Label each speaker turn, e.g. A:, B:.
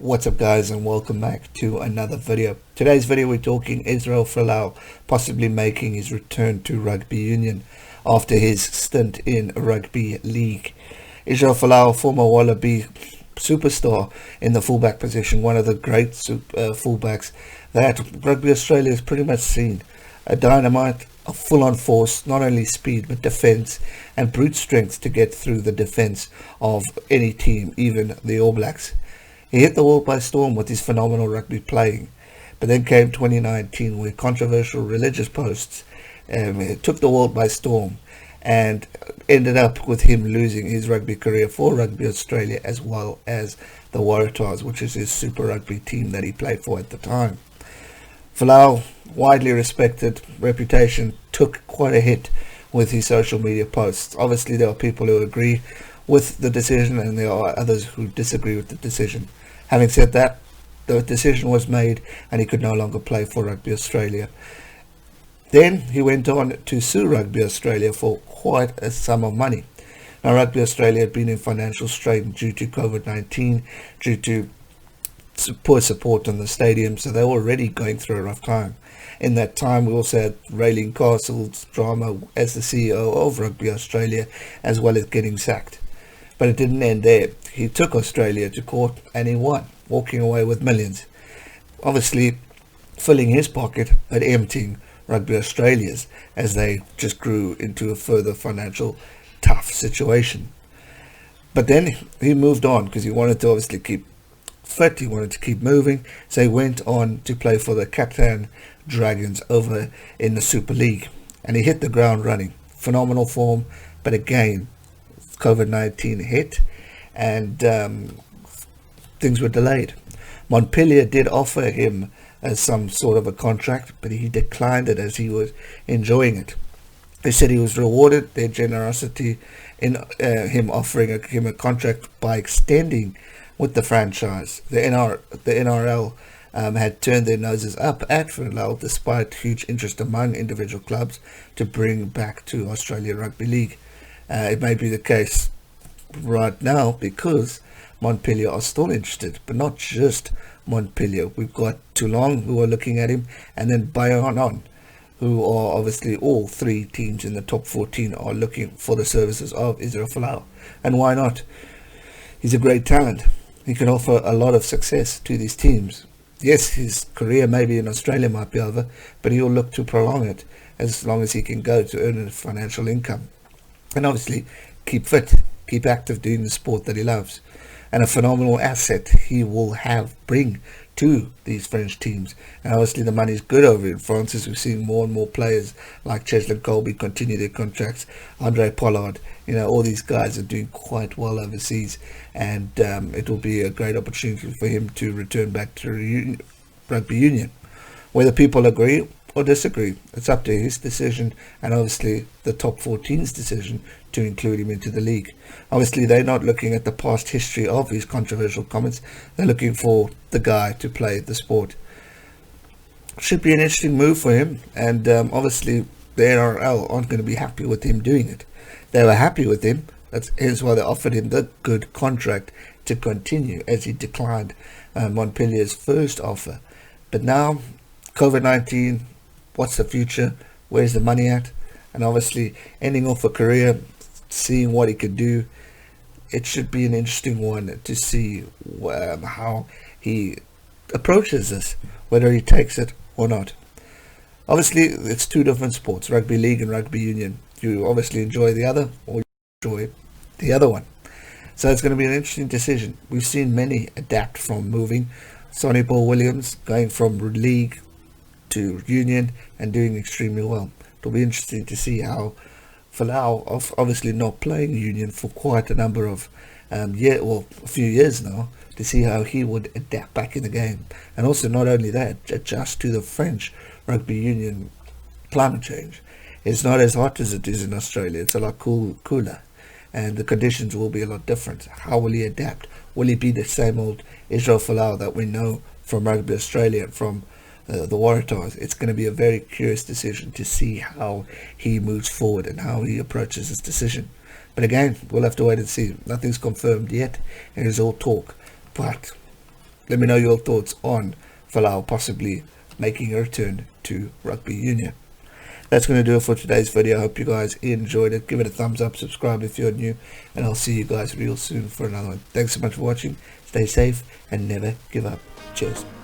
A: What's up guys, and welcome back to another video. Today's video we're talking Israel Folau possibly making his return to rugby union after his stint in rugby league. Israel Folau, former Wallaby superstar in the fullback position, one of the great fullbacks that Rugby Australia has pretty much seen. A dynamite, a full-on force, not only speed but defence and brute strength to get through the defence of any team, even the All Blacks. He hit the world by storm with his phenomenal rugby playing, but then came 2019 where controversial religious posts took the world by storm and ended up with him losing his rugby career for Rugby Australia as well as the Waratahs, which is his super rugby team that he played for at the time. Folau, widely respected, reputation took quite a hit with his social media posts. Obviously there are people who agree with the decision and there are others who disagree with the decision. Having said that, the decision was made and he could no longer play for Rugby Australia. Then he went on to sue Rugby Australia for quite a sum of money. Now Rugby Australia had been in financial strain due to COVID-19, due to poor support in the stadium, so they were already going through a rough time. In that time we also had Raelene Castle's drama as the CEO of Rugby Australia, as well as getting sacked. But it didn't end there. He took Australia to court and he won, walking away with millions. Obviously filling his pocket but emptying Rugby Australia's as they just grew into a further financial tough situation. But then he moved on because he wanted to obviously keep fit, he wanted to keep moving, so he went on to play for the Catalan Dragons over in the Super League, and he hit the ground running. Phenomenal form, but again COVID-19 hit and things were delayed. Montpellier did offer him some sort of a contract, but he declined it as he was enjoying it. They said he was rewarded their generosity in him offering him a contract by extending with the franchise. The NRL had turned their noses up at Folau despite huge interest among individual clubs to bring back to Australia Rugby League. It may be the case right now because Montpellier are still interested, but not just Montpellier. We've got Toulon who are looking at him, and then Bayonne, who are obviously all three teams in the top 14 are looking for the services of Israel Folau. And why not? He's a great talent. He can offer a lot of success to these teams. Yes, his career maybe in Australia might be over, but he'll look to prolong it as long as he can go to earn a financial income. And obviously keep fit, keep active doing the sport that he loves. And a phenomenal asset he will bring to these French teams. And obviously the money's good over in France as we're seeing more and more players like Cheslin Colby continue their contracts, Andre Pollard, all these guys are doing quite well overseas, and it will be a great opportunity for him to return back to rugby union. Whether people agree or disagree, it's up to his decision and obviously the top 14's decision to include him into the league. Obviously they're not looking at the past history of his controversial comments, they're looking for the guy to play the sport. Should be an interesting move for him, and obviously the NRL aren't going to be happy with him doing it. They were happy with him, that's hence why they offered him the good contract to continue as he declined Montpellier's first offer. But now COVID-19, what's the future? Where's the money at? And obviously ending off a career, seeing what he could do, it should be an interesting one to see how he approaches this, whether he takes it or not. Obviously it's two different sports, rugby league and rugby union. You obviously enjoy the other or you enjoy the other one. So it's going to be an interesting decision. We've seen many adapt from moving. Sonny Paul Williams going from league to union and doing extremely well. It'll be interesting to see how Folau, obviously not playing union for quite a number of a few years now, to see how he would adapt back in the game, and also not only that, adjust to the French rugby union climate change. It's not as hot as it is in Australia. It's a lot cooler, and the conditions will be a lot different. How will he adapt? Will he be the same old Israel Folau that we know from Rugby Australia and from the Waratahs? It's going to be a very curious decision to see how he moves forward and how he approaches his decision. But again, we'll have to wait and see. Nothing's confirmed yet. It is all talk. But Let me know your thoughts on Folau possibly making a return to rugby union. That's going to do it for today's video. I hope you guys enjoyed it. Give it a thumbs up, subscribe if you're new, and I'll see you guys real soon for another one. Thanks so much for watching. Stay safe and never give up. Cheers.